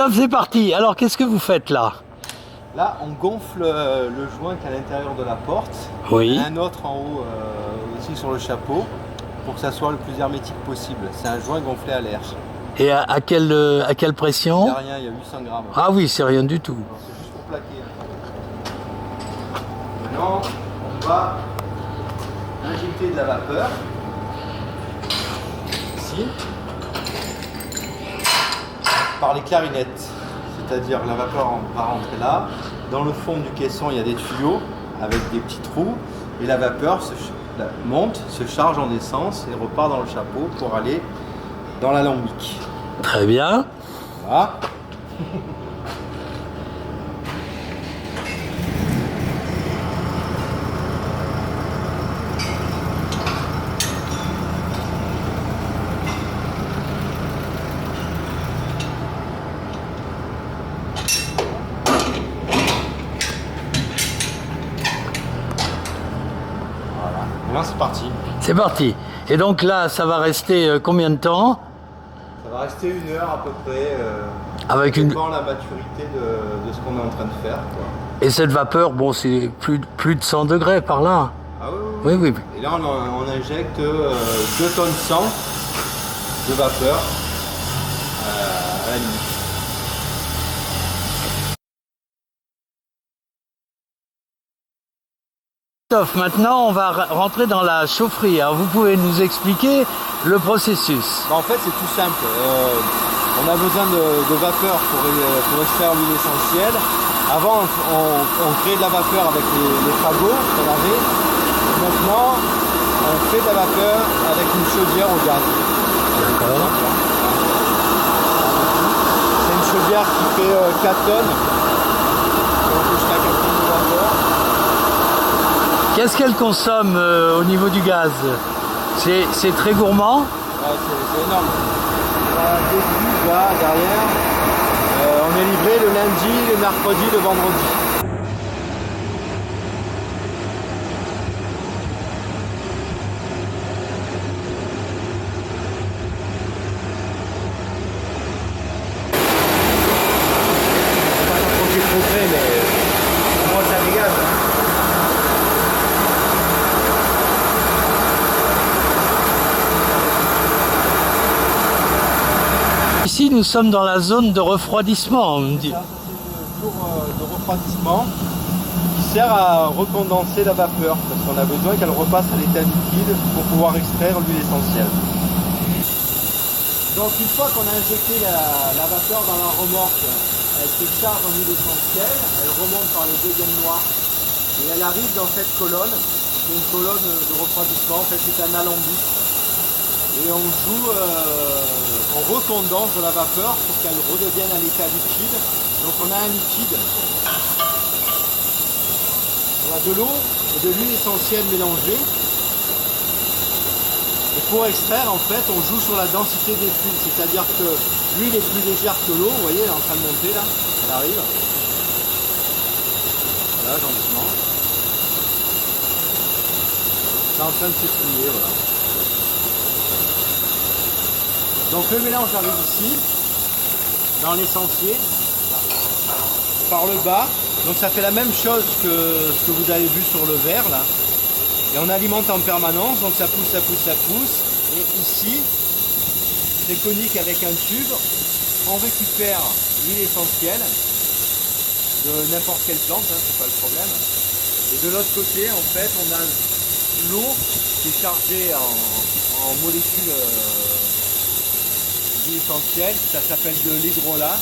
Christophe, c'est parti. Alors, qu'est-ce que vous faites là? Là, on gonfle le joint qui est à l'intérieur de la porte. Oui. Et un autre en haut aussi sur le chapeau pour que ça soit le plus hermétique possible. C'est un joint gonflé à l'air. Et à quelle Il pression? n'y a rien, il y a 800 grammes. Ah oui, c'est rien du tout. Alors, c'est juste pour plaquer. Maintenant, on va injecter de la vapeur. Ici. Par les clarinettes. C'est-à-dire la vapeur va rentrer là. Dans le fond du caisson, il y a des tuyaux avec des petits trous. Et la vapeur monte, se charge en essence et repart dans le chapeau pour aller dans l'alambic. Très bien. Voilà. Maintenant c'est parti. C'est parti. Et donc là, ça va rester combien de temps? Ça va rester 1 heure à peu près. Avec une... Dépend la maturité de ce qu'on est en train de faire. Quoi. Et cette vapeur, bon, c'est plus de 100 degrés par là. Ah Oui, oui. Et là, on injecte 2 tonnes 100 de vapeur à la limite. Christophe, maintenant, on va rentrer dans la chaufferie. Alors, vous pouvez nous expliquer le processus? En fait, c'est tout simple. On a besoin de vapeur pour extraire l'huile essentielle. Avant, on créait de la vapeur avec les fagots qu'on avait. Maintenant, on fait de la vapeur avec une chaudière au gaz. D'accord. C'est une chaudière qui fait 4 tonnes. On fait jusqu'à 4 tonnes de vapeur. Qu'est-ce qu'elle consomme au niveau du gaz? C'est très gourmand? Ouais, c'est énorme. Dessus, là, derrière, on est livré le lundi, le mercredi, le vendredi. On va pas s'approcher trop près, mais moi ça régale. Ici, nous sommes dans la zone de refroidissement. On me dit. Ça, c'est le tour de refroidissement qui sert à recondenser la vapeur parce qu'on a besoin qu'elle repasse à l'état liquide pour pouvoir extraire l'huile essentielle. Donc une fois qu'on a injecté la vapeur dans la remorque, elle se charge en huile essentielle, elle remonte par les deux gaines noires et elle arrive dans cette colonne. C'est une colonne de refroidissement, en fait c'est un alambic. Et on joue, on recondense de la vapeur pour qu'elle redevienne à l'état liquide. Donc on a un liquide, on a de l'eau et de l'huile essentielle mélangée. Et pour extraire, en fait, on joue sur la densité des flux, c'est-à-dire que l'huile est plus légère que l'eau. Vous voyez, elle est en train de monter là, elle arrive. Voilà, gentiment. C'est en train de s'effriter, voilà. Donc le mélange arrive ici, dans l'essentiel, par le bas. Donc ça fait la même chose que ce que vous avez vu sur le verre là. Et on alimente en permanence, donc ça pousse, ça pousse, ça pousse. Et ici, c'est conique avec un tube. On récupère l'huile essentielle de n'importe quelle plante, hein, c'est pas le problème. Et de l'autre côté, en fait, on a l'eau qui est chargée en molécules essentiel, ça s'appelle de l'hydrolat,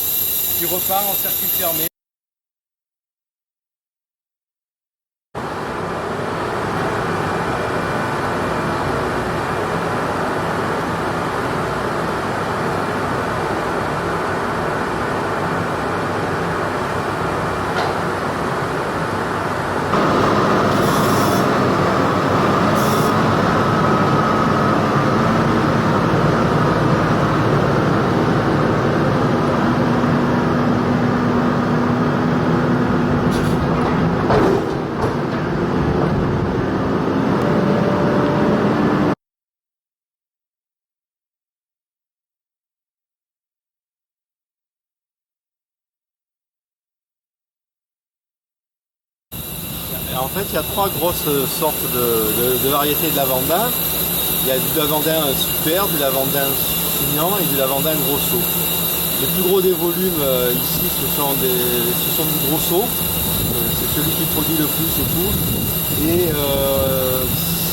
qui repart en circuit fermé. En fait, il y a trois grosses sortes de variétés de lavandin. Il y a du lavandin super, du lavandin Sugnan et du lavandin grosso. Les plus gros des volumes ici, ce sont du grosso. C'est celui qui produit le plus et tout. Et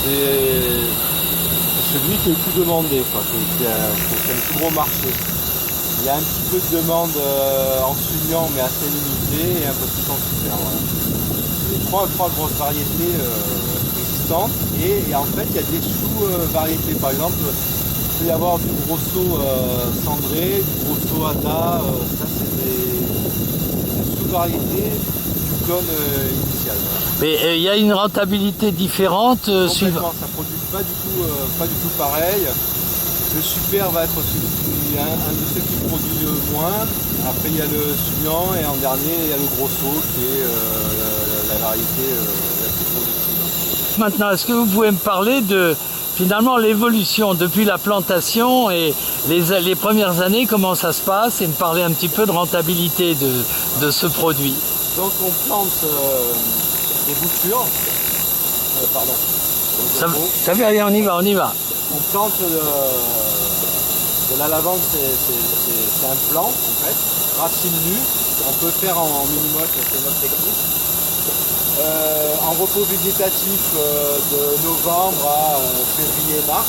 c'est celui qui est le plus demandé, quoi, qui a un plus gros marché. Il y a un petit peu de demande en Sugnan, mais assez limité, et un peu plus en super. Voilà. Les trois grosses variétés existantes. Et en fait, il y a des sous-variétés. Par exemple, il peut y avoir du grosso cendré, du grosso ada. Ça, c'est des sous-variétés du clone initial. Voilà. Mais il y a une rentabilité différente suivant. Ça ne produit pas du tout pareil. Le super va être un de ceux qui produit le moins. Après il y a le Sugnan et en dernier il y a le grosso qui est la variété la plus productive. Maintenant, est-ce que vous pouvez me parler de finalement l'évolution depuis la plantation et les premières années, comment ça se passe, et me parler un petit peu de rentabilité de ce produit? Donc on plante des bouchures. Pardon. Ça fait rien, on y va. On plante de la lavande, c'est un plant en fait, racine nue. On peut faire en mini-motte, c'est notre technique. En repos végétatif de novembre à février-mars.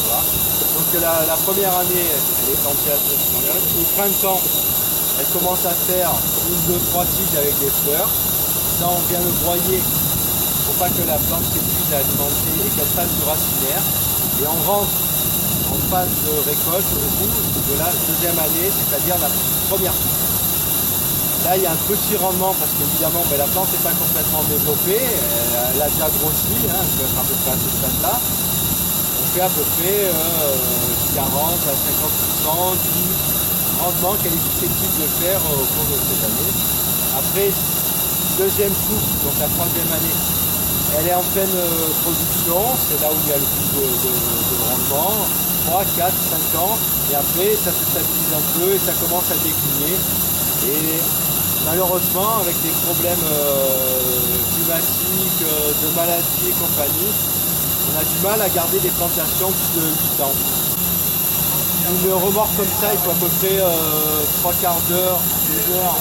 Voilà. Donc la première année, elle est plantée à cette période. Au printemps, elle commence à faire 1, 2, 3 tiges avec des fleurs. Ça, on vient le broyer pour pas que la plante s'épuise à alimenter et qu'elle fasse du racinaire. Et on rentre en phase de récolte au bout de la deuxième année, c'est-à-dire la première coupe. Là, il y a un petit rendement parce qu'évidemment, la plante n'est pas complètement développée. Elle a déjà grossi, hein, elle peut être à peu près à ce stade-là. On fait à peu près 40 à 50% du rendement qu'elle est susceptible de faire au cours de cette année. Après, deuxième coupe, donc la troisième année, elle est en pleine production, c'est là où il y a le plus de rendement, 3, 4, 5 ans, et après ça se stabilise un peu et ça commence à décliner. Et malheureusement, avec des problèmes climatiques, de maladies et compagnie, on a du mal à garder des plantations plus de 8 ans. Une remorque comme ça, il faut à peu près 3 quarts d'heure, 1 heure,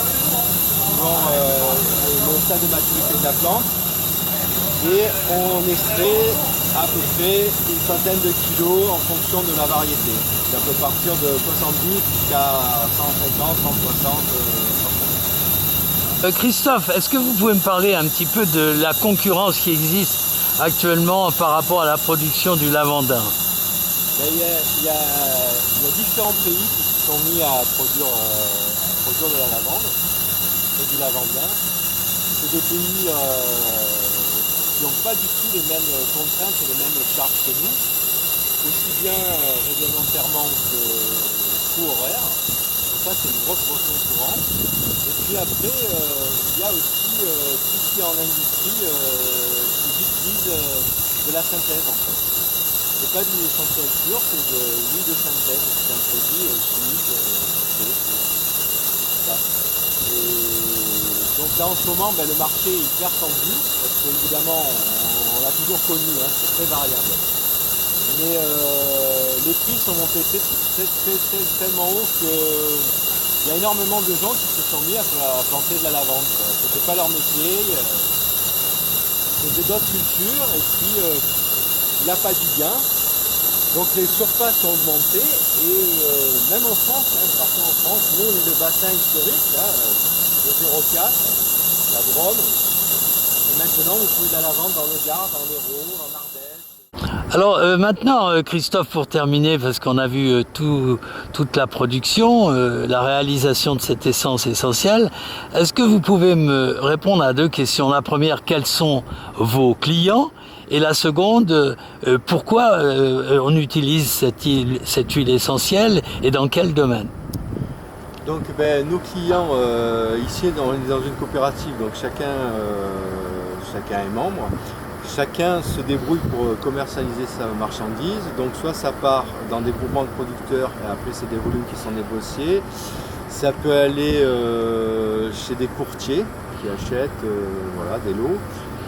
suivant le stade de maturité de la plante. Et on extrait à peu près une centaine de kilos en fonction de la variété. Ça peut partir de 70 jusqu'à 150, 160, 170. Christophe, est-ce que vous pouvez me parler un petit peu de la concurrence qui existe actuellement par rapport à la production du lavandin? Il y a différents pays qui se sont mis à produire de la lavande et du lavandin. C'est des pays qui n'ont pas du tout les mêmes contraintes et les mêmes charges que nous, aussi bien réglementairement que coût horaire. Donc ça, c'est une grosse concurrence. Et puis après, il y a aussi tout ce qui est en industrie qui utilise de la synthèse en fait. C'est pas du essentiel pur, c'est de l'huile de synthèse, c'est un produit chimique, ça. Et donc là en ce moment, le marché est hyper tendu, parce qu'évidemment, on l'a toujours connu, hein, c'est très variable. Mais les prix sont montés tellement haut qu'il y a énormément de gens qui se sont mis à planter de la lavande. C'était pas leur métier, ils faisaient d'autres cultures, et puis il n'y a pas du gain. Donc les surfaces ont augmenté, et même en France, partout en France, nous on est le bassin historique, là, le 04, la Drôme, et maintenant vous trouvez de la lavande dans le Gard, dans l'Hérault, en Ardèche. Alors maintenant, Christophe, pour terminer, parce qu'on a vu toute la production, la réalisation de cette essence essentielle, est-ce que vous pouvez me répondre à 2 questions? La première, quels sont vos clients? Et la seconde, pourquoi on utilise cette huile essentielle et dans quel domaine? Donc nos clients, ici on est dans une coopérative, donc chacun est membre. Chacun se débrouille pour commercialiser sa marchandise. Donc soit ça part dans des groupements de producteurs et après c'est des volumes qui sont négociés. Ça peut aller chez des courtiers qui achètent des lots.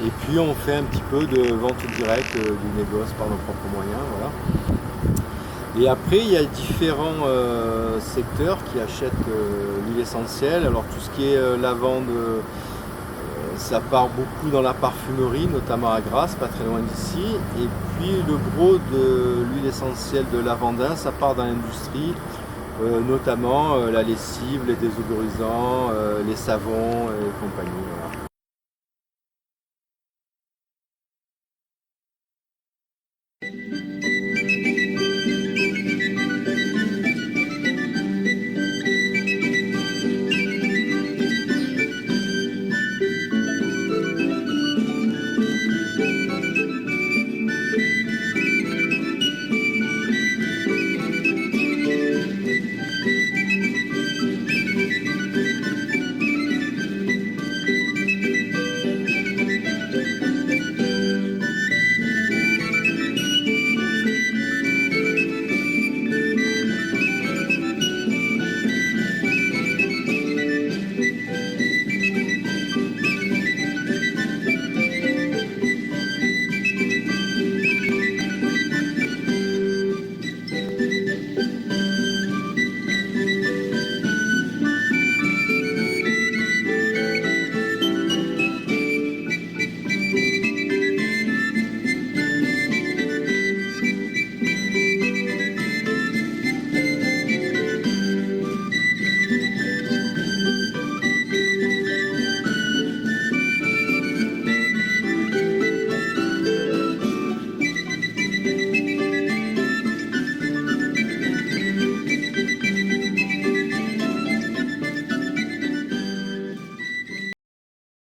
Et puis on fait un petit peu de vente directe du négoce par nos propres moyens. Voilà. Et après il y a différents secteurs qui achètent l'huile essentielle. Alors tout ce qui est lavande, ça part beaucoup dans la parfumerie, notamment à Grasse, pas très loin d'ici. Et puis le gros de l'huile essentielle de lavandin, ça part dans l'industrie, notamment la lessive, les désodorisants, les savons et compagnie. Voilà.